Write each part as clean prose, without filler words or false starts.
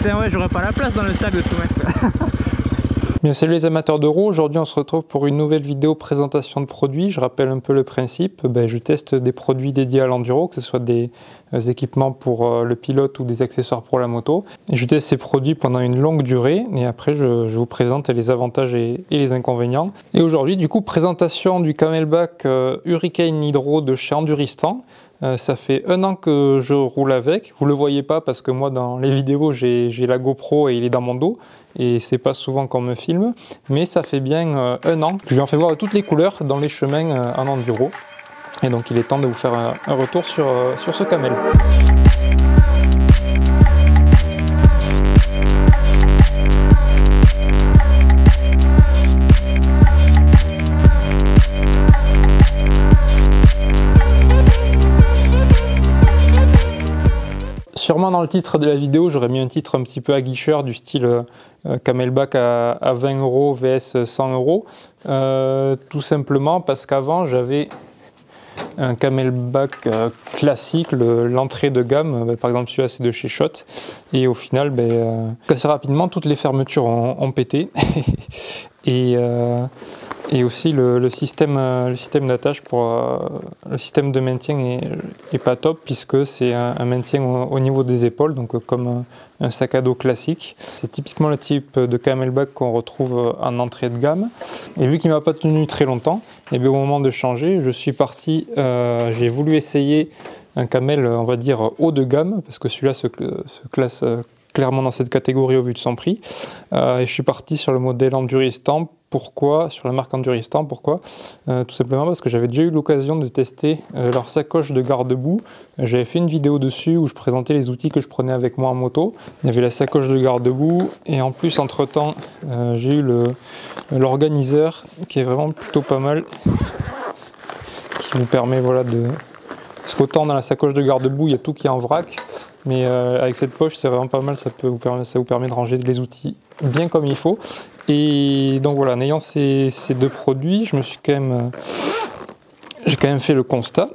Putain ouais, j'aurais pas la place dans le sac de tout mettre. Bien, salut les amateurs de roues, aujourd'hui on se retrouve pour une nouvelle vidéo présentation de produits. Je rappelle un peu le principe, je teste des produits dédiés à l'enduro, que ce soit des équipements pour le pilote ou des accessoires pour la moto. Et je teste ces produits pendant une longue durée et après je vous présente les avantages et les inconvénients. Et aujourd'hui du coup présentation du Camelback Hurricane Hydro de chez Enduristan. Ça fait 1 an que je roule avec, vous le voyez pas parce que moi dans les vidéos j'ai la GoPro et il est dans mon dos et c'est pas souvent qu'on me filme, mais ça fait bien 1 an que je lui en fais voir toutes les couleurs dans les chemins en enduro et donc il est temps de vous faire un retour sur ce camel. Sûrement dans le titre de la vidéo, j'aurais mis un titre un petit peu aguicheur du style Camelback à 20 € vs 100 €. Tout simplement parce qu'avant j'avais un Camelback classique, l'entrée de gamme, par exemple celui-là c'est de chez Schott, et au final assez rapidement toutes les fermetures ont pété et aussi le système d'attache pour le système de maintien est pas top puisque c'est un maintien au niveau des épaules, donc comme un sac à dos classique. C'est typiquement le type de Camelback qu'on retrouve en entrée de gamme. Et vu qu'il m'a pas tenu très longtemps, et bien au moment de changer, je suis parti, j'ai voulu essayer un camel, on va dire haut de gamme, parce que celui-là se classe clairement dans cette catégorie au vu de son prix. Et je suis parti sur le modèle Enduristan. Pourquoi? Sur la marque Enduristan, pourquoi? Tout simplement parce que j'avais déjà eu l'occasion de tester leur sacoche de garde-boue. J'avais fait une vidéo dessus où je présentais les outils que je prenais avec moi en moto. Il y avait la sacoche de garde-boue et en plus entre-temps j'ai eu l'organiseur qui est vraiment plutôt pas mal, qui vous permet voilà de... Parce qu'autant dans la sacoche de garde-boue il y a tout qui est en vrac, mais avec cette poche c'est vraiment pas mal, ça vous permet de ranger les outils bien comme il faut. Et donc voilà, en ayant ces 2 produits, j'ai quand même fait le constat,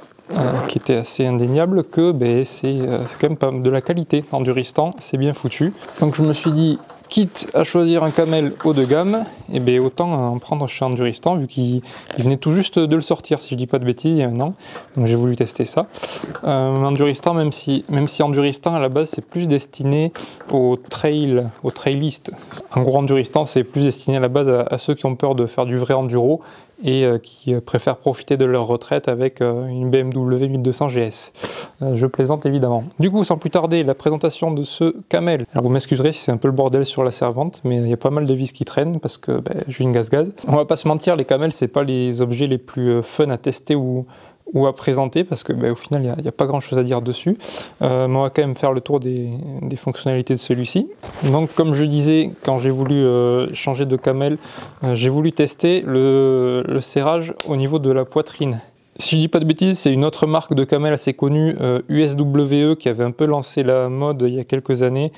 qui était assez indéniable, que c'est quand même pas de la qualité. Enduristan, c'est bien foutu. Donc je me suis dit, quitte à choisir un camel haut de gamme, et autant en prendre chez Enduristan, vu qu'il venait tout juste de le sortir, si je dis pas de bêtises, il y a 1 an. Donc j'ai voulu tester ça. Enduristan, même si Enduristan à la base c'est plus destiné aux trailistes. En gros, Enduristan c'est plus destiné à la base à ceux qui ont peur de faire du vrai enduro et qui préfèrent profiter de leur retraite avec une BMW 1200 GS. Je plaisante évidemment. Du coup, sans plus tarder, la présentation de ce camel. Alors vous m'excuserez si c'est un peu le bordel sur la servante, mais il y a pas mal de vis qui traînent parce que j'ai une gaz-gaz. On va pas se mentir, les camels c'est pas les objets les plus fun à tester ou à présenter parce que au final il n'y a pas grand chose à dire dessus, mais on va quand même faire le tour des fonctionnalités de celui-ci. Donc comme je disais, quand j'ai voulu changer de camel, j'ai voulu tester le serrage au niveau de la poitrine. Si je dis pas de bêtises, c'est une autre marque de camel assez connue, USWE, qui avait un peu lancé la mode il y a quelques années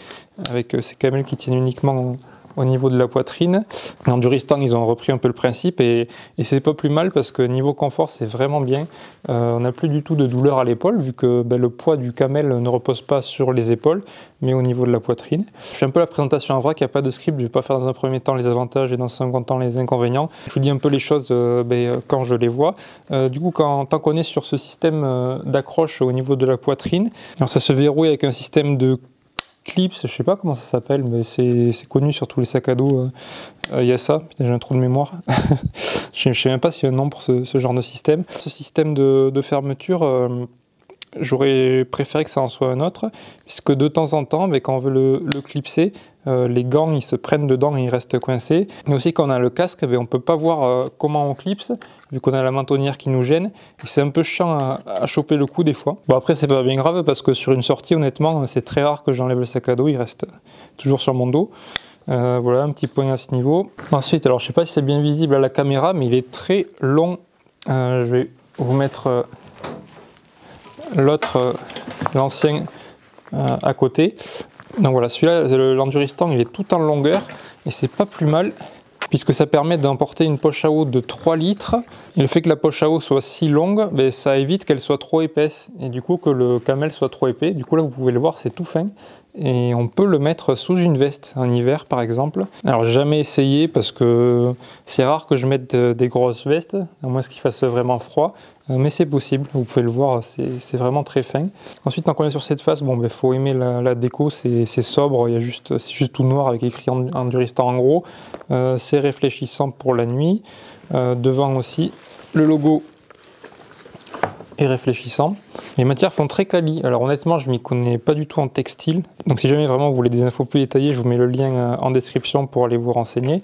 avec ces camels qui tiennent uniquement au niveau de la poitrine. Enduristan, ils ont repris un peu le principe et c'est pas plus mal parce que niveau confort, c'est vraiment bien. On n'a plus du tout de douleur à l'épaule vu que le poids du camel ne repose pas sur les épaules, mais au niveau de la poitrine. Je fais un peu la présentation en vrac, il n'y a pas de script, je vais pas faire dans un premier temps les avantages et dans un second temps les inconvénients. Je vous dis un peu les choses quand je les vois. Du coup, tant qu'on est sur ce système d'accroche au niveau de la poitrine, alors ça se verrouille avec un système de clips, je sais pas comment ça s'appelle, mais c'est connu sur tous les sacs à dos. Il y a ça, j'ai un trou de mémoire. Je sais même pas s'il y a un nom pour ce genre de système. Ce système de fermeture, j'aurais préféré que ça en soit un autre, puisque de temps en temps, quand on veut le clipser, les gants ils se prennent dedans et ils restent coincés. Mais aussi quand on a le casque, on ne peut pas voir comment on clipse, vu qu'on a la mentonnière qui nous gêne. Et c'est un peu chiant à choper le coup des fois. Bon après c'est pas bien grave, parce que sur une sortie honnêtement, c'est très rare que j'enlève le sac à dos, il reste toujours sur mon dos. Voilà un petit point à ce niveau. Ensuite, alors je sais pas si c'est bien visible à la caméra, mais il est très long. Je vais vous mettre l'ancien à côté. Donc voilà, celui-là, l'Enduristan, il est tout en longueur et c'est pas plus mal puisque ça permet d'emporter une poche à eau de 3 litres. Et le fait que la poche à eau soit si longue, ça évite qu'elle soit trop épaisse et du coup que le camel soit trop épais. Du coup là, vous pouvez le voir, c'est tout fin et on peut le mettre sous une veste en hiver par exemple. Alors j'ai jamais essayé parce que c'est rare que je mette des grosses vestes, à moins qu'il fasse vraiment froid, mais c'est possible, vous pouvez le voir, c'est vraiment très fin. Ensuite, tant qu'on est sur cette face, bon, faut aimer la déco, c'est sobre, c'est juste tout noir avec écrit Enduristan en gros, c'est réfléchissant pour la nuit, devant aussi le logo et réfléchissant. Les matières font très quali. Alors honnêtement, je m'y connais pas du tout en textile. Donc si jamais vraiment vous voulez des infos plus détaillées, je vous mets le lien en description pour aller vous renseigner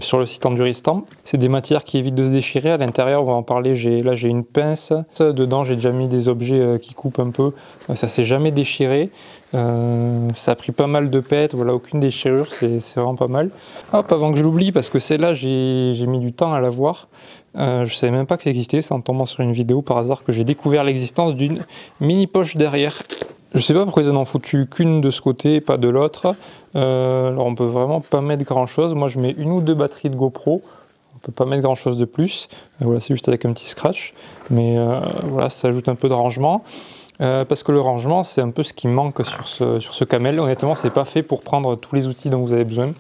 sur le site Enduristan. C'est des matières qui évitent de se déchirer. À l'intérieur, on va en parler. Là, j'ai une pince. Dedans, j'ai déjà mis des objets qui coupent un peu. Ça s'est jamais déchiré. Ça a pris pas mal de pètes. Voilà, aucune déchirure. C'est vraiment pas mal. Hop, avant que je l'oublie, parce que celle-là, j'ai mis du temps à la voir. Je savais même pas que ça existait, c'est en tombant sur une vidéo par hasard que j'ai découvert l'existence d'une mini poche derrière. Je sais pas pourquoi ils en ont foutu qu'une de ce côté, pas de l'autre. Alors on peut vraiment pas mettre grand chose. Moi je mets une ou deux batteries de GoPro, on peut pas mettre grand chose de plus. Voilà, c'est juste avec un petit scratch, mais voilà, ça ajoute un peu de rangement. Parce que le rangement c'est un peu ce qui manque sur ce camel. Honnêtement, c'est pas fait pour prendre tous les outils dont vous avez besoin.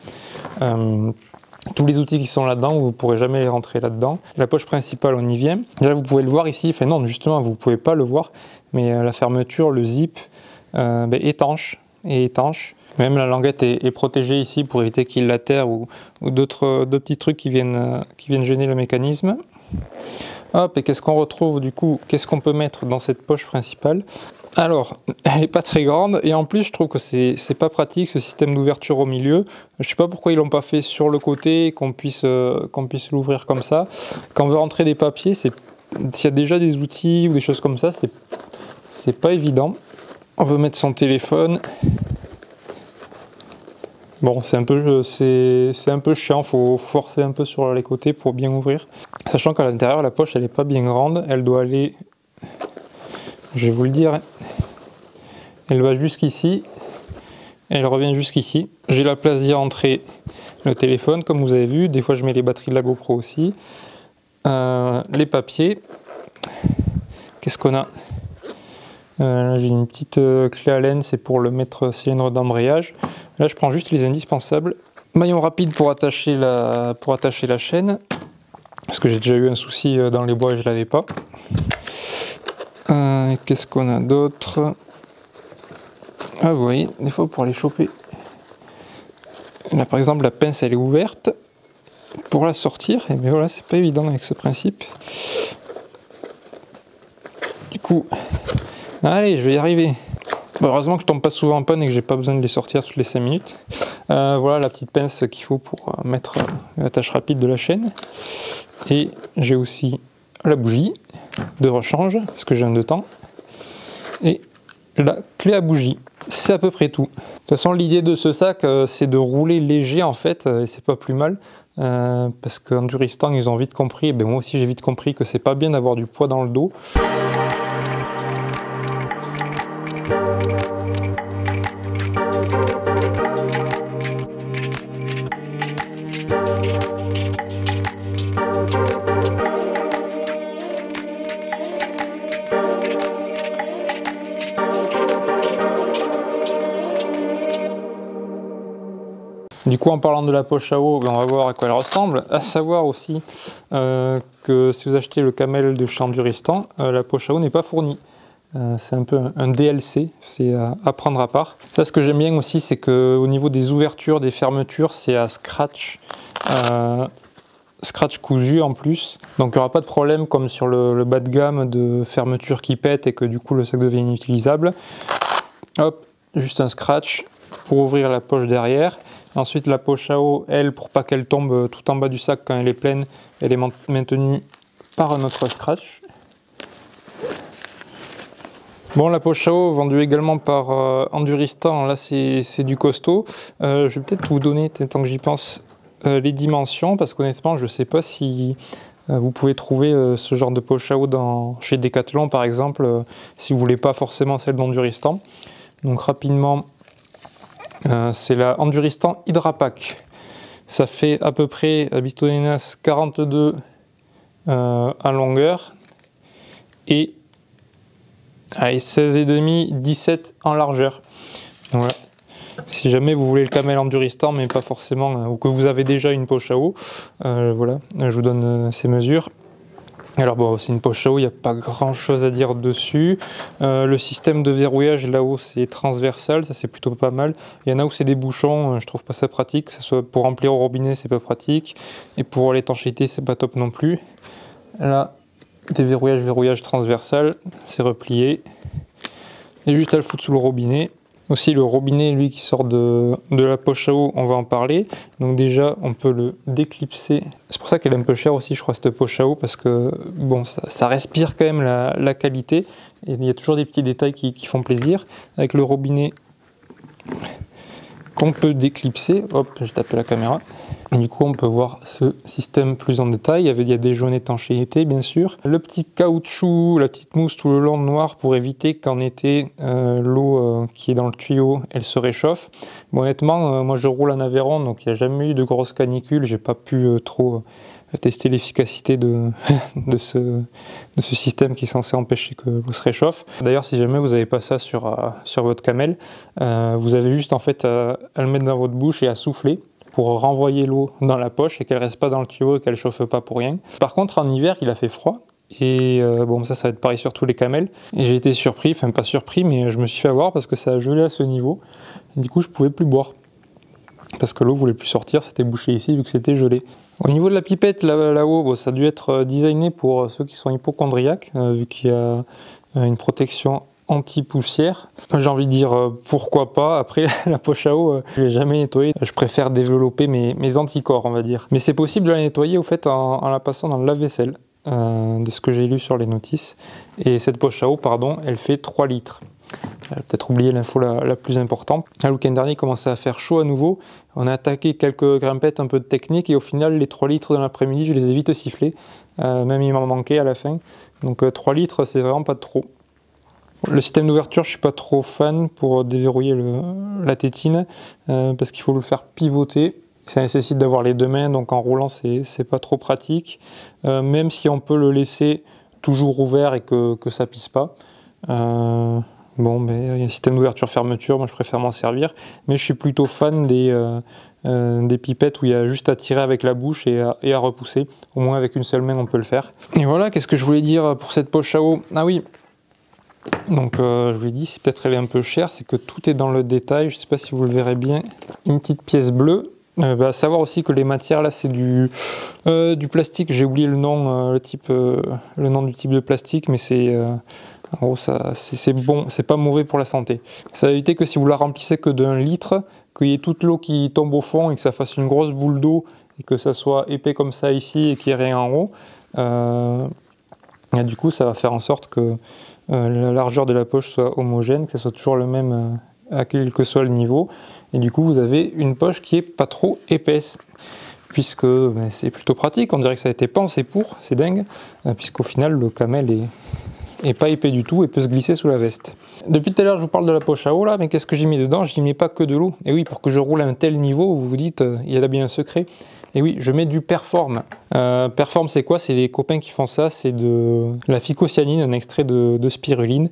Tous les outils qui sont là-dedans, vous ne pourrez jamais les rentrer là-dedans. La poche principale, on y vient. Là, vous pouvez le voir ici. Enfin non, justement, vous ne pouvez pas le voir. Mais la fermeture, le zip, étanche. Même la languette est protégée ici pour éviter qu'il l'atterre ou d'autres petits trucs qui viennent gêner le mécanisme. Hop, et qu'est-ce qu'on retrouve du coup? Qu'est-ce qu'on peut mettre dans cette poche principale? Alors, elle n'est pas très grande et en plus je trouve que c'est pas pratique ce système d'ouverture au milieu. Je sais pas pourquoi ils l'ont pas fait sur le côté, qu'on puisse l'ouvrir comme ça. Quand on veut rentrer des papiers, s'il y a déjà des outils ou des choses comme ça, c'est pas évident. On veut mettre son téléphone. Bon, c'est un peu chiant, faut forcer un peu sur les côtés pour bien ouvrir. Sachant qu'à l'intérieur, la poche elle est pas bien grande, elle doit aller, je vais vous le dire, elle va jusqu'ici, elle revient jusqu'ici. J'ai la place d'y rentrer le téléphone, comme vous avez vu. Des fois, je mets les batteries de la GoPro aussi. Les papiers. Qu'est-ce qu'on a? Là, j'ai une petite clé Allen, c'est pour le mettre cylindre d'embrayage. Là, je prends juste les indispensables. Maillon rapide pour attacher la chaîne, parce que j'ai déjà eu un souci dans les bois et je l'avais pas. Qu'est-ce qu'on a d'autre? Ah, vous voyez, des fois pour les choper. Là par exemple la pince elle est ouverte. Pour la sortir, et bien voilà, c'est pas évident avec ce principe. Du coup, allez, je vais y arriver. Bon, heureusement que je tombe pas souvent en panne et que j'ai pas besoin de les sortir toutes les 5 minutes. Voilà la petite pince qu'il faut pour mettre l'attache rapide de la chaîne. Et j'ai aussi la bougie de rechange, parce que j'ai un de temps. Et la clé à bougie. C'est à peu près tout. De toute façon, l'idée de ce sac, c'est de rouler léger en fait, et c'est pas plus mal. Parce qu'Enduristan, ils ont vite compris, et ben moi aussi j'ai vite compris que c'est pas bien d'avoir du poids dans le dos. Du coup, en parlant de la poche à eau, on va voir à quoi elle ressemble. À savoir aussi que si vous achetez le camel de chez Enduristan, la poche à eau n'est pas fournie. C'est un peu un DLC, c'est à prendre à part. Ça, ce que j'aime bien aussi, c'est qu'au niveau des ouvertures, des fermetures, c'est à scratch cousu en plus. Donc il n'y aura pas de problème comme sur le bas de gamme de fermeture qui pète et que du coup le sac devient inutilisable. Hop, juste un scratch pour ouvrir la poche derrière. Ensuite la poche à eau, elle, pour pas qu'elle tombe tout en bas du sac quand elle est pleine, elle est maintenue par un autre scratch. Bon, la poche à eau vendue également par Enduristan, là c'est du costaud. Je vais peut-être vous donner, tant que j'y pense, les dimensions, parce qu'honnêtement je sais pas si vous pouvez trouver ce genre de poche à eau chez Decathlon par exemple, si vous voulez pas forcément celle d'Enduristan. Donc rapidement, c'est la Enduristan Hydrapack. Ça fait à peu près, à Bistonnenas, 42 en longueur et allez, 16,5, 17 en largeur. Voilà. Si jamais vous voulez le camel enduristan, mais pas forcément, ou que vous avez déjà une poche à eau, voilà, je vous donne ces mesures. Alors bon, c'est une poche à eau, il n'y a pas grand chose à dire dessus. Le système de verrouillage là-haut, c'est transversal, ça c'est plutôt pas mal. Il y en a où c'est des bouchons, je trouve pas ça pratique, que ce soit pour remplir au robinet, c'est pas pratique. Et pour l'étanchéité, c'est pas top non plus. Là, verrouillage transversal, c'est replié. Et juste à le foutre sous le robinet. Aussi le robinet, lui, qui sort de la poche à eau, on va en parler. Donc déjà, on peut le déclipser. C'est pour ça qu'elle est un peu chère aussi, je crois, cette poche à eau, parce que bon, ça respire quand même la qualité. Et il y a toujours des petits détails qui font plaisir. Avec le robinet qu'on peut déclipser. Hop, j'ai tapé la caméra. Et du coup, on peut voir ce système plus en détail. Il y a des jaunes étanchéité, bien sûr. Le petit caoutchouc, la petite mousse tout le long noir pour éviter qu'en été, l'eau qui est dans le tuyau, elle se réchauffe. Bon, honnêtement, moi je roule en Aveyron, donc il n'y a jamais eu de grosses canicules. J'ai pas pu trop tester l'efficacité de ce système qui est censé empêcher que l'eau se réchauffe. D'ailleurs, si jamais vous n'avez pas ça sur votre camel, vous avez juste en fait à le mettre dans votre bouche et à souffler pour renvoyer l'eau dans la poche et qu'elle reste pas dans le tuyau et qu'elle chauffe pas pour rien. Par contre, en hiver, il a fait froid. Et bon, ça va être pareil sur tous les camels. Et j'ai été surpris, enfin pas surpris, mais je me suis fait avoir parce que ça a gelé à ce niveau. Et du coup, je pouvais plus boire. Parce que l'eau voulait plus sortir, c'était bouché ici vu que c'était gelé. Au niveau de la pipette là-haut, bon, ça a dû être designé pour ceux qui sont hypochondriaques, vu qu'il y a une protection anti-poussière. J'ai envie de dire pourquoi pas. Après, la poche à eau, je l'ai jamais nettoyée. Je préfère développer mes anticorps, on va dire. Mais c'est possible de la nettoyer au fait en la passant dans le lave-vaisselle, de ce que j'ai lu sur les notices. Et cette poche à eau, pardon, elle fait 3 litres. J'ai peut-être oublié l'info la plus importante. Le week-end dernier, il commençait à faire chaud à nouveau. On a attaqué quelques grimpettes, un peu de technique, et au final, les 3 litres de l'après-midi, je les ai vite sifflés. Même il m'en manquait à la fin. Donc 3 litres, c'est vraiment pas trop. Le système d'ouverture, je suis pas trop fan pour déverrouiller la tétine, parce qu'il faut le faire pivoter. Ça nécessite d'avoir les 2 mains, donc en roulant, c'est pas trop pratique. Même si on peut le laisser toujours ouvert et que ça pisse pas. Bon, ben, il y a un système d'ouverture-fermeture, moi je préfère m'en servir, mais je suis plutôt fan des pipettes où il y a juste à tirer avec la bouche et à repousser. Au moins avec une seule main on peut le faire. Et voilà, qu'est-ce que je voulais dire pour cette poche à eau? Ah oui, donc je vous l'ai dit, c'est peut-être elle est un peu chère, c'est que tout est dans le détail, je ne sais pas si vous le verrez bien. Une petite pièce bleue. À savoir aussi que les matières là c'est du plastique, j'ai oublié le nom, le nom du type de plastique, mais c'est en gros c'est bon, c'est pas mauvais pour la santé. Ça va éviter que si vous la remplissez que d'1 litre, qu'il y ait toute l'eau qui tombe au fond et que ça fasse une grosse boule d'eau et que ça soit épais comme ça ici et qu'il n'y ait rien en haut. Et du coup ça va faire en sorte que la largeur de la poche soit homogène, que ça soit toujours le même à quel que soit le niveau. Et du coup vous avez une poche qui est pas trop épaisse, puisque c'est plutôt pratique, on dirait que ça a été pensé pour, c'est dingue, puisqu'au final le camel est pas épais du tout et peut se glisser sous la veste. Depuis tout à l'heure je vous parle de la poche à eau là, mais qu'est-ce que j'ai mis dedans? Je n'y mets pas que de l'eau. Et oui, pour que je roule à un tel niveau, vous vous dites, il y a là bien un secret. Et oui, je mets du Perform. Perform, c'est quoi? C'est les copains qui font ça, c'est de la phycocyanine, un extrait de spiruline.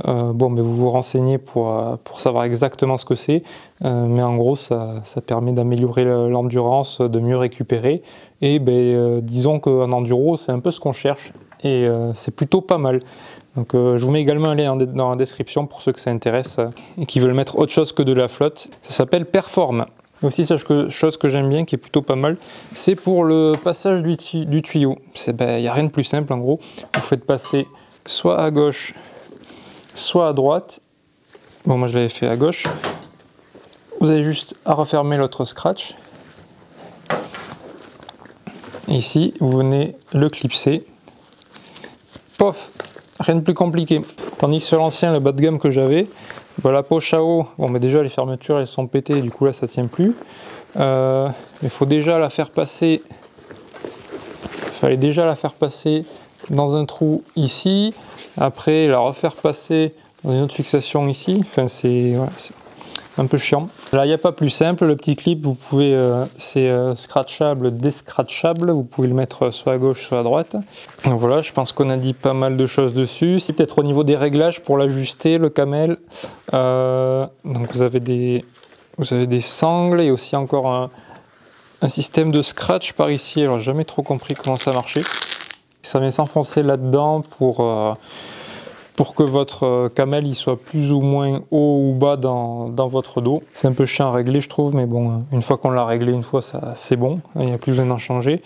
Bon, mais vous vous renseignez pour savoir exactement ce que c'est. Mais en gros, ça permet d'améliorer l'endurance, de mieux récupérer. Et disons qu'en enduro, c'est un peu ce qu'on cherche. Et c'est plutôt pas mal. Donc je vous mets également un lien dans la description pour ceux que ça intéresse et qui veulent mettre autre chose que de la flotte. Ça s'appelle Perform. Aussi, chose que j'aime bien, qui est plutôt pas mal, c'est pour le passage du tuyau. Il n'y a rien de plus simple en gros. Vous faites passer soit à gauche, soit à droite. Bon, moi je l'avais fait à gauche. Vous avez juste à refermer l'autre scratch. Et ici, vous venez le clipser. Pof! Rien de plus compliqué. Tandis que sur l'ancien, le bas de gamme que j'avais, la poche à eau, bon, déjà les fermetures elles sont pétées, du coup là ça tient plus. Il faut déjà la faire passer. Il fallait déjà la faire passer dans un trou ici. Après la refaire passer dans une autre fixation ici. Enfin c'est un peu chiant. Là, il n'y a pas plus simple, le petit clip, vous pouvez, c'est scratchable, descratchable, vous pouvez le mettre soit à gauche, soit à droite. Donc voilà, je pense qu'on a dit pas mal de choses dessus. Peut-être au niveau des réglages pour l'ajuster, le camel. Donc vous avez des sangles et aussi encore un système de scratch par ici. Alors, j'ai jamais trop compris comment ça marchait. Ça vient s'enfoncer là-dedans pour que votre camel il soit plus ou moins haut ou bas dans votre dos. C'est un peu chiant à régler, je trouve, mais bon, une fois qu'on l'a réglé une fois, c'est bon, il n'y a plus besoin d'en changer.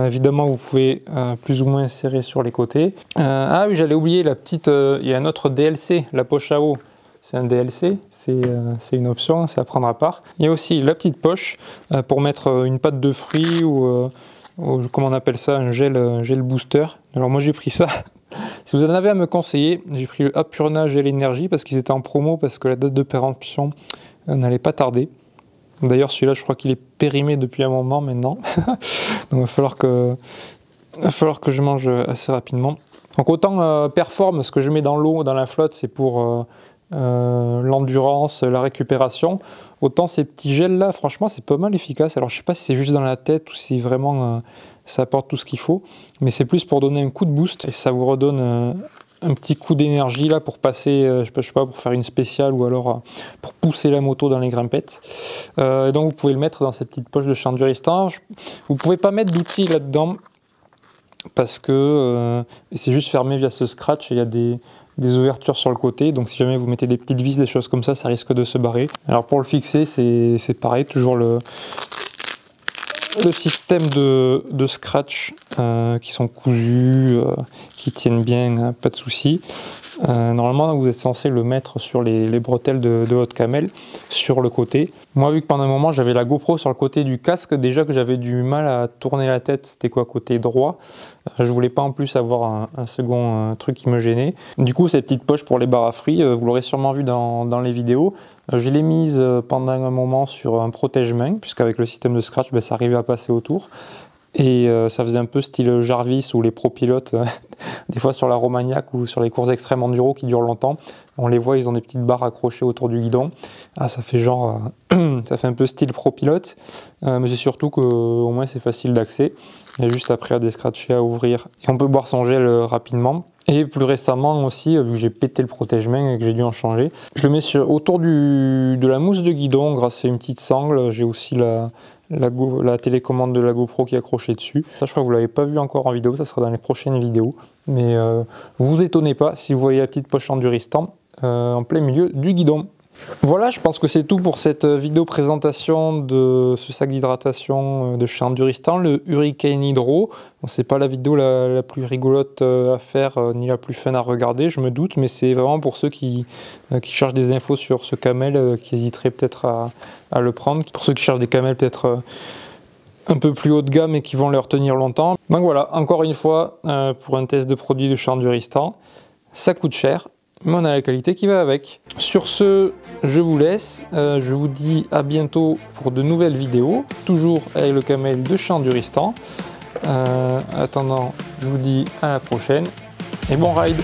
Évidemment, vous pouvez plus ou moins serrer sur les côtés. Ah oui, j'allais oublier la petite, il y a un autre DLC, la poche à eau. C'est un DLC, c'est une option, c'est à prendre à part. Il y a aussi la petite poche pour mettre une pâte de fruits ou comment on appelle ça, un gel booster. Alors moi j'ai pris ça. Si vous en avez à me conseiller, j'ai pris le Apurna Gel Énergie parce qu'ils étaient en promo, parce que la date de péremption n'allait pas tarder. D'ailleurs celui-là je crois qu'il est périmé depuis un moment maintenant. Donc il va falloir que je mange assez rapidement. Donc autant Perform, ce que je mets dans l'eau, dans la flotte, c'est pour l'endurance, la récupération. Autant ces petits gels là, franchement c'est pas mal efficace. Alors je sais pas si c'est juste dans la tête ou si vraiment ça apporte tout ce qu'il faut, mais c'est plus pour donner un coup de boost et ça vous redonne un petit coup d'énergie là pour passer, je sais pas, pour faire une spéciale ou alors pour pousser la moto dans les grimpettes. Donc vous pouvez le mettre dans cette petite poche de Chanduristan. Vous pouvez pas mettre d'outils là-dedans parce que c'est juste fermé via ce scratch et il y a des ouvertures sur le côté, donc si jamais vous mettez des petites vis, des choses comme ça risque de se barrer. Alors pour le fixer, c'est pareil, toujours le système de scratch qui sont cousus, qui tiennent bien, pas de souci. Normalement, vous êtes censé le mettre sur les bretelles de votre camel, sur le côté. Moi, vu que pendant un moment, j'avais la GoPro sur le côté du casque, déjà que j'avais du mal à tourner la tête, c'était quoi, côté droit. Je voulais pas en plus avoir un second truc qui me gênait. Du coup, ces petites poches pour les barres à fruits, vous l'aurez sûrement vu dans les vidéos. Je l'ai mise pendant un moment sur un protège-main, puisqu'avec le système de scratch, ça arrivait à passer autour. Et ça faisait un peu style Jarvis ou les pro-pilotes, des fois sur la Romagnac ou sur les courses extrêmes enduro qui durent longtemps. On les voit, ils ont des petites barres accrochées autour du guidon. Ah, ça fait genre, ça fait un peu style pro-pilote, mais c'est surtout qu'au moins c'est facile d'accès. Il y a juste après à descratcher, à ouvrir. Et on peut boire son gel rapidement. Et plus récemment aussi, vu que j'ai pété le protège-main et que j'ai dû en changer, je le mets autour de la mousse de guidon grâce à une petite sangle. J'ai aussi la télécommande de la GoPro qui est accrochée dessus. Ça, je crois que vous ne l'avez pas vu encore en vidéo, ça sera dans les prochaines vidéos. Mais vous étonnez pas si vous voyez la petite poche Chanduristan en plein milieu du guidon. Voilà, je pense que c'est tout pour cette vidéo présentation de ce sac d'hydratation de chez Chanduristan, le Hurricane Hydro. Bon, c'est pas la vidéo la plus rigolote à faire, ni la plus fun à regarder, je me doute, mais c'est vraiment pour ceux qui cherchent des infos sur ce camel, qui hésiteraient peut-être à le prendre. Pour ceux qui cherchent des camels peut-être un peu plus haut de gamme et qui vont leur tenir longtemps. Donc voilà, encore une fois, pour un test de produit de Chanduristan, ça coûte cher, mais on a la qualité qui va avec. Sur ce, je vous laisse, je vous dis à bientôt pour de nouvelles vidéos, toujours avec le camel de Chanduristan. Attendant, je vous dis à la prochaine et bon ride.